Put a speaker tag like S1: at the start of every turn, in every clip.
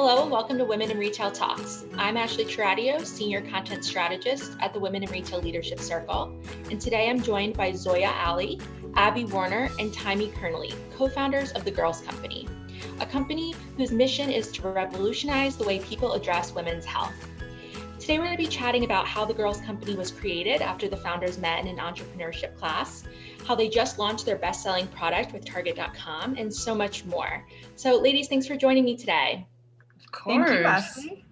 S1: Hello and welcome to Women in Retail Talks. I'm Ashley Chiradio, Senior Content Strategist at the Women in Retail Leadership Circle. And today I'm joined by Zoya Ali, Abby Warner, and Taimi Kernley, co-founders of The Girls Company, a company whose mission is to revolutionize the way people address women's health. Today we're going to be chatting about how The Girls Company was created after the founders met in an entrepreneurship class, how they just launched their best-selling product with Target.com, and so much more. So ladies, thanks for joining me today.
S2: Of course.
S3: Thank you, Ashley.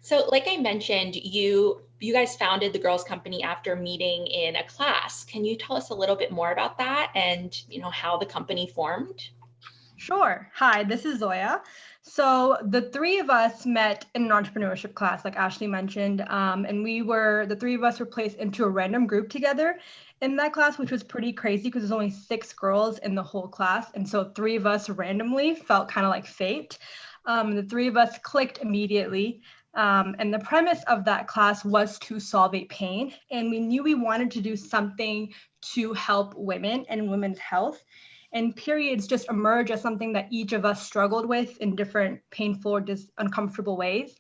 S1: So like I mentioned, you guys founded The Girls Company after meeting in a class. Can you tell us a little bit more about that and how the company formed?
S3: Sure. Hi, this is Zoya. So the three of us met in an entrepreneurship class, like Ashley mentioned, and the three of us were placed into a random group together in that class, which was pretty crazy because there's only 6 girls in the whole class. And so 3 of us randomly felt kind of like fate. The 3 of us clicked immediately. And the premise of that class was to solve a pain. And we knew we wanted to do something to help women and women's health. And periods just emerge as something that each of us struggled with in different painful or uncomfortable ways.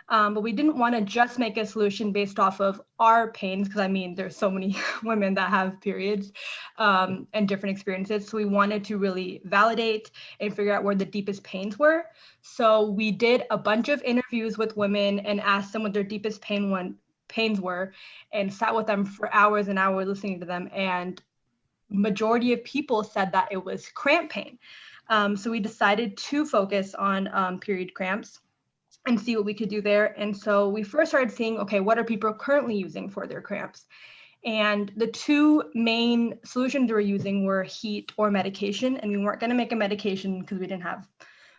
S3: But we didn't want to just make a solution based off of our pains, because there's so many women that have periods and different experiences. So we wanted to really validate and figure out where the deepest pains were. So we did a bunch of interviews with women and asked them what their deepest pains were, and sat with them for hours and hours listening to them. And majority of people said that it was cramp pain. So we decided to focus on period cramps and see what we could do there. And so we first started seeing, okay, what are people currently using for their cramps? And the 2 main solutions we were using were heat or medication. And we weren't going to make a medication because we didn't have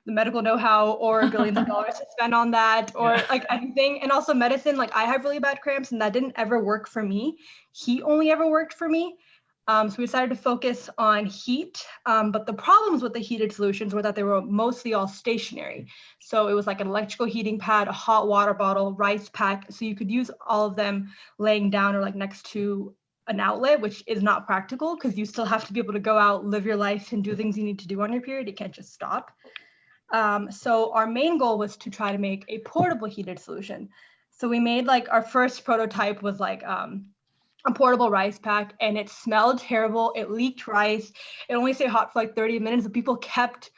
S3: the medical know-how or billions of dollars to spend on that or like anything. And also medicine, like I have really bad cramps and that didn't ever work for me. Heat only ever worked for me. So we decided to focus on heat, but the problems with the heated solutions were that they were mostly all stationary. So it was like an electrical heating pad, a hot water bottle, rice pack. So you could use all of them laying down or like next to an outlet, which is not practical because you still have to be able to go out, live your life and do things you need to do on your period. You can't just stop. So our main goal was to try to make a portable heated solution. So we made like our first prototype was like, a portable rice pack, and it smelled terrible. It leaked rice. It only stayed hot for like 30 minutes, but people kept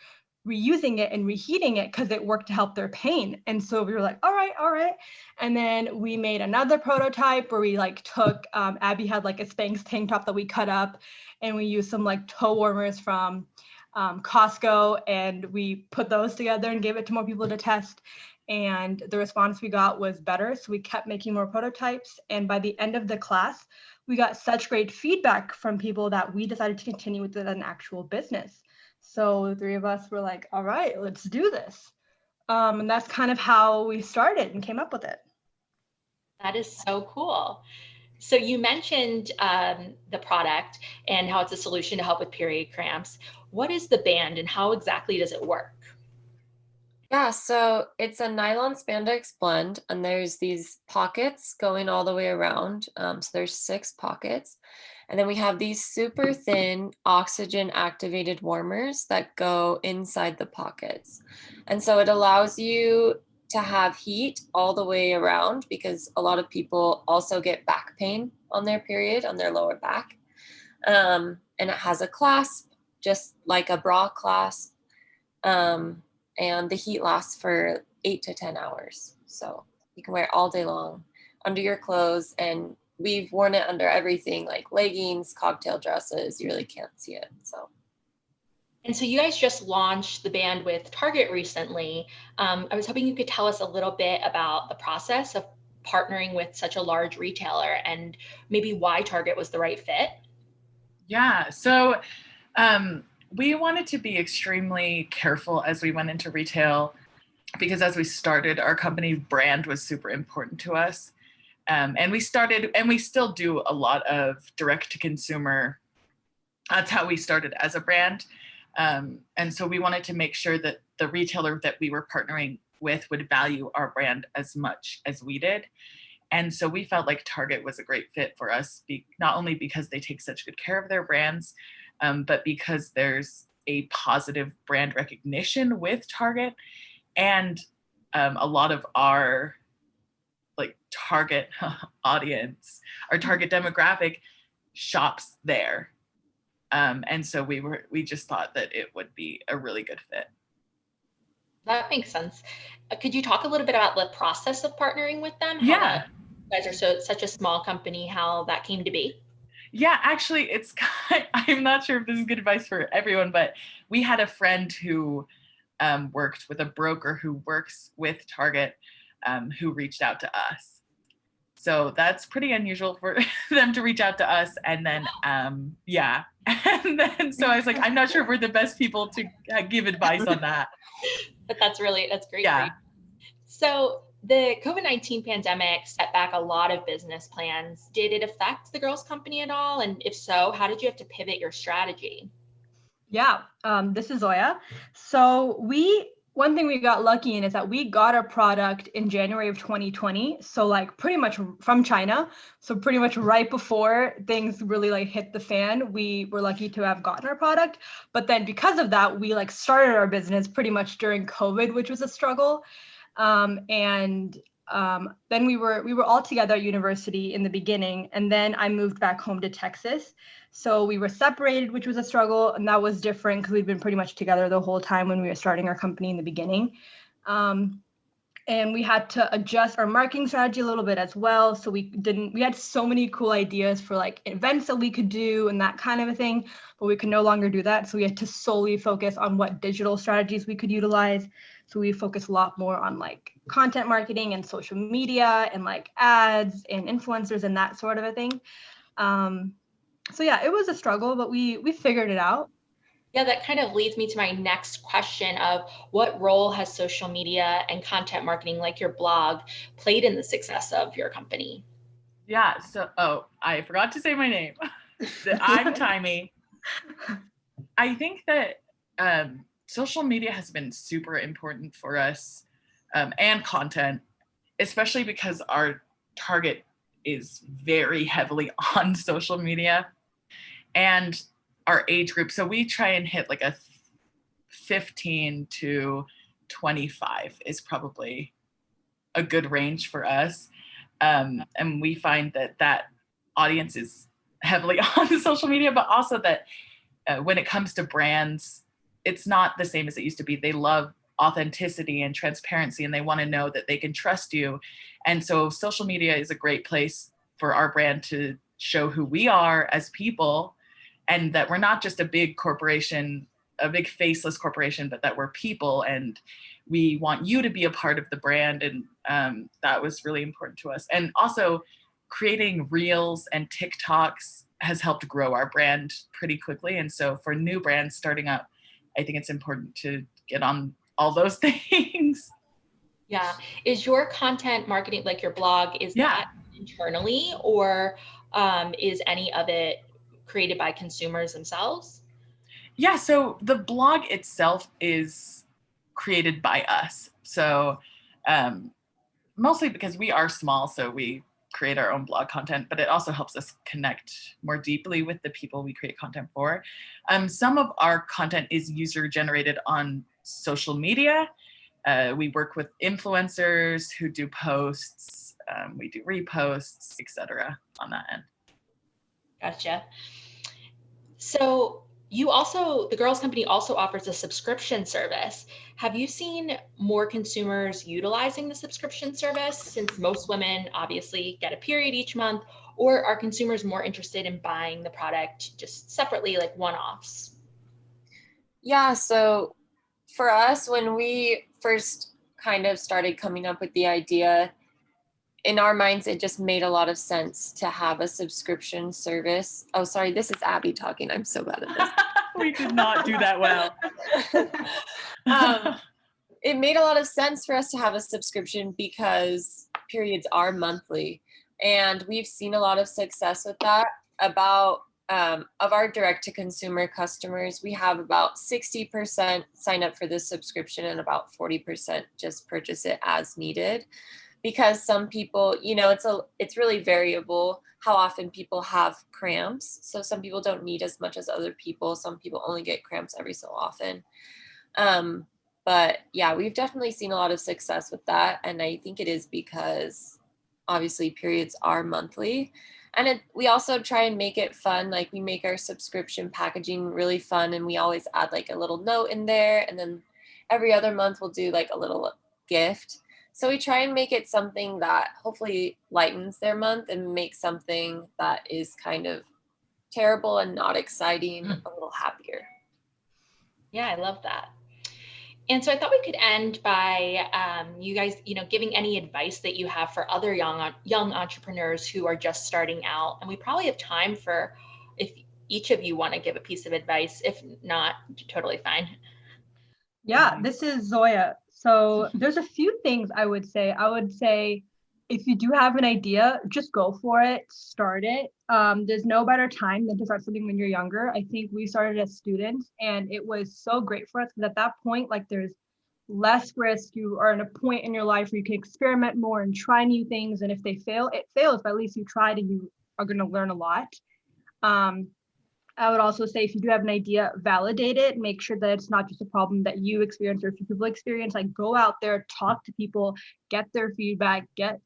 S3: reusing it and reheating it because it worked to help their pain. And so we were like, all right. And then we made another prototype where we like took, Abby had like a Spanx tank top that we cut up, and we used some like toe warmers from Costco, and we put those together and gave it to more people to test. And the response we got was better. So we kept making more prototypes. And by the end of the class, we got such great feedback from people that we decided to continue with it as an actual business. So the 3 of us were like, all right, let's do this. And that's kind of how we started and came up with it.
S1: That is so cool. So you mentioned the product and how it's a solution to help with period cramps. What is the band and how exactly does it work?
S2: Yeah, so it's a nylon spandex blend, and there's these pockets going all the way around. So there's 6 pockets. And then we have these super thin oxygen activated warmers that go inside the pockets. And so it allows you to have heat all the way around because a lot of people also get back pain on their period, on their lower back. And it has a clasp, just like a bra clasp. And the heat lasts for 8 to 10 hours. So you can wear it all day long under your clothes. And we've worn it under everything like leggings, cocktail dresses. You really can't see it.
S1: And so you guys just launched the band with Target recently. I was hoping you could tell us a little bit about the process of partnering with such a large retailer and maybe why Target was the right fit.
S4: Yeah, so we wanted to be extremely careful as we went into retail because as we started, our company brand was super important to us. And we still do a lot of direct to consumer. That's how we started as a brand. And so we wanted to make sure that the retailer that we were partnering with would value our brand as much as we did. And so we felt like Target was a great fit for us, not only because they take such good care of their brands, but because there's a positive brand recognition with Target. And a lot of our like target audience, our target demographic shops there. And so we just thought that it would be a really good fit.
S1: That makes sense. Could you talk a little bit about the process of partnering with them?
S4: Yeah.
S1: You guys are such a small company, how that came to be?
S4: Yeah, actually, I'm not sure if this is good advice for everyone, but we had a friend who worked with a broker who works with Target, who reached out to us. So that's pretty unusual for them to reach out to us. And then, yeah. And then, so I was like, I'm not sure if we're the best people to give advice on that.
S1: But that's great.
S4: Yeah.
S1: For you. So the COVID-19 pandemic set back a lot of business plans. Did it affect the girls' company at all? And if so, how did you have to pivot your strategy?
S3: Yeah, this is Zoya. So one thing we got lucky in is that we got our product in January of 2020. So like pretty much from China. So pretty much right before things really like hit the fan, we were lucky to have gotten our product. But then because of that, we like started our business pretty much during COVID, which was a struggle. Then we were all together at university in the beginning, and then I moved back home to Texas. So we were separated, which was a struggle, and that was different because we'd been pretty much together the whole time when we were starting our company in the beginning. And we had to adjust our marketing strategy a little bit as well. So we had so many cool ideas for like events that we could do and that kind of a thing, but we could no longer do that. So we had to solely focus on what digital strategies we could utilize. So we focused a lot more on like content marketing and social media and like ads and influencers and that sort of a thing. So yeah, it was a struggle, but we figured it out.
S1: Yeah, that kind of leads me to my next question of what role has social media and content marketing, like your blog, played in the success of your company?
S4: Yeah, so, I forgot to say my name. I'm Taimi. I think that social media has been super important for us, and content, especially because our target is very heavily on social media and our age group. So we try and hit like a 15 to 25 is probably a good range for us. And we find that audience is heavily on social media, but also that when it comes to brands, it's not the same as it used to be. They love authenticity and transparency, and they want to know that they can trust you. And so social media is a great place for our brand to show who we are as people, and that we're not just a big corporation, a big faceless corporation, but that we're people, and we want you to be a part of the brand. And that was really important to us. And also creating reels and TikToks has helped grow our brand pretty quickly. And so for new brands starting up, I think it's important to get on all those things.
S1: Yeah. Is your content marketing, like your blog, is that internally, or is any of it created by consumers themselves?
S4: Yeah, so the blog itself is created by us. So mostly because we are small, so we create our own blog content, but it also helps us connect more deeply with the people we create content for. Some of our content is user generated on social media. We work with influencers who do posts, we do reposts, etc. on that end.
S1: Gotcha. So the Girls Company also offers a subscription service. Have you seen more consumers utilizing the subscription service, since most women obviously get a period each month, or are consumers more interested in buying the product just separately, like one-offs?
S2: Yeah, so for us, when we first kind of started coming up with the idea, in our minds, it just made a lot of sense to have a subscription service. Oh, sorry, this is Abby talking. I'm so bad at this.
S4: We did not do that well.
S2: It made a lot of sense for us to have a subscription because periods are monthly. And we've seen a lot of success with that. Of our direct-to-consumer customers, we have about 60% sign up for this subscription and about 40% just purchase it as needed. Because some people, it's really variable how often people have cramps. So some people don't need as much as other people. Some people only get cramps every so often. But yeah, we've definitely seen a lot of success with that. And I think it is because obviously periods are monthly. And we also try and make it fun. Like we make our subscription packaging really fun, and we always add like a little note in there. And then every other month we'll do like a little gift. So we try and make it something that hopefully lightens their month and makes something that is kind of terrible and not exciting a little happier.
S1: Yeah, I love that. And so I thought we could end by you guys, giving any advice that you have for other young entrepreneurs who are just starting out. And we probably have time for if each of you want to give a piece of advice. If not, totally fine.
S3: Yeah, this is Zoya. So there's a few things I would say. I would say if you do have an idea, just go for it, start it. There's no better time than to start something when you're younger. I think we started as students, and it was so great for us because at that point, like there's less risk. You are at a point in your life where you can experiment more and try new things. And if they fail, it fails, but at least you tried and you are going to learn a lot. I would also say if you do have an idea, validate it, make sure that it's not just a problem that you experience or a few people experience. Like go out there, talk to people, get their feedback, get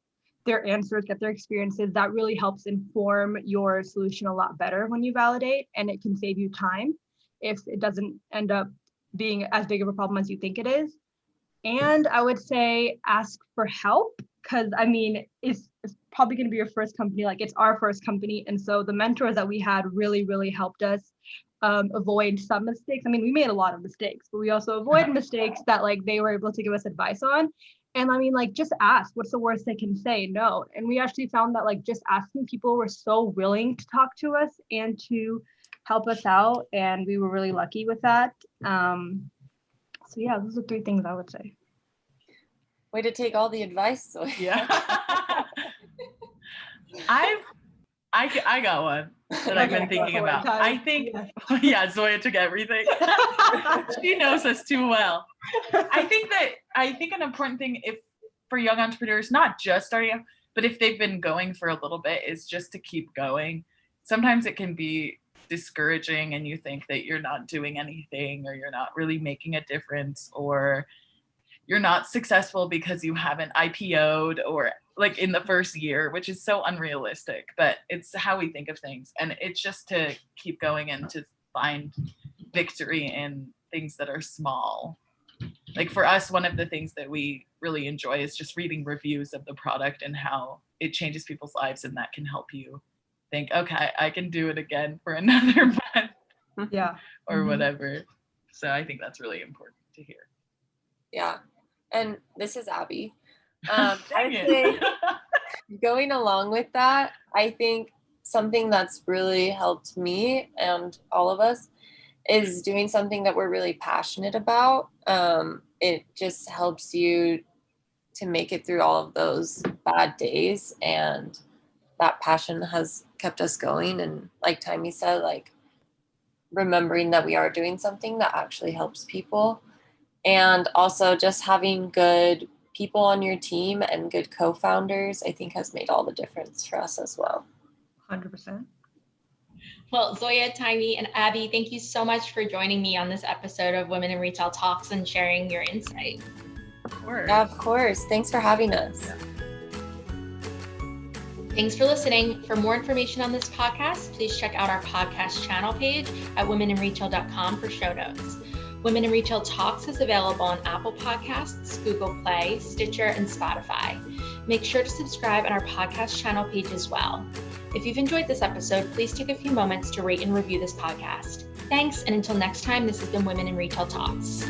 S3: their answers, get their experiences. That really helps inform your solution a lot better when you validate, and it can save you time if it doesn't end up being as big of a problem as you think it is. And I would say ask for help, because I mean, it's probably going to be your first company. Like it's our first company. And so the mentors that we had really, really helped us avoid some mistakes. I mean, we made a lot of mistakes, but we also avoided mistakes that like they were able to give us advice on. And I mean, like, just ask. What's the worst they can say? No. And we actually found that like just asking, people were so willing to talk to us and to help us out. And we were really lucky with that. So yeah, those are 3 things I would say.
S2: Way to take all the advice. So.
S4: Yeah. I got one that I've been thinking about. I think, yeah, Zoya took everything. She knows us too well. I think an important thing for young entrepreneurs, not just starting out, but if they've been going for a little bit, is just to keep going. Sometimes it can be discouraging and you think that you're not doing anything, or you're not really making a difference, or you're not successful because you haven't IPO'd or like in the first year, which is so unrealistic, but it's how we think of things. And it's just to keep going and to find victory in things that are small. Like for us, one of the things that we really enjoy is just reading reviews of the product and how it changes people's lives, and that can help you think, okay, I can do it again for another month.
S3: Yeah.
S4: Or whatever. So I think that's really important to hear.
S2: Yeah. And this is Abby. I'd say going along with that, I think something that's really helped me and all of us is doing something that we're really passionate about. It just helps you to make it through all of those bad days, and that passion has kept us going. And like Taimi said, like remembering that we are doing something that actually helps people, and also just having good people on your team and good co-founders, I think has made all the difference for us as well.
S3: 100%.
S1: Well, Zoya, Taimi, and Abby, thank you so much for joining me on this episode of Women in Retail Talks and sharing your insight.
S4: Of course.
S2: Yeah, of course. Thanks for having us.
S4: Yeah.
S1: Thanks for listening. For more information on this podcast, please check out our podcast channel page at womeninretail.com for show notes. Women in Retail Talks is available on Apple Podcasts, Google Play, Stitcher, and Spotify. Make sure to subscribe on our podcast channel page as well. If you've enjoyed this episode, please take a few moments to rate and review this podcast. Thanks, and until next time, this has been Women in Retail Talks.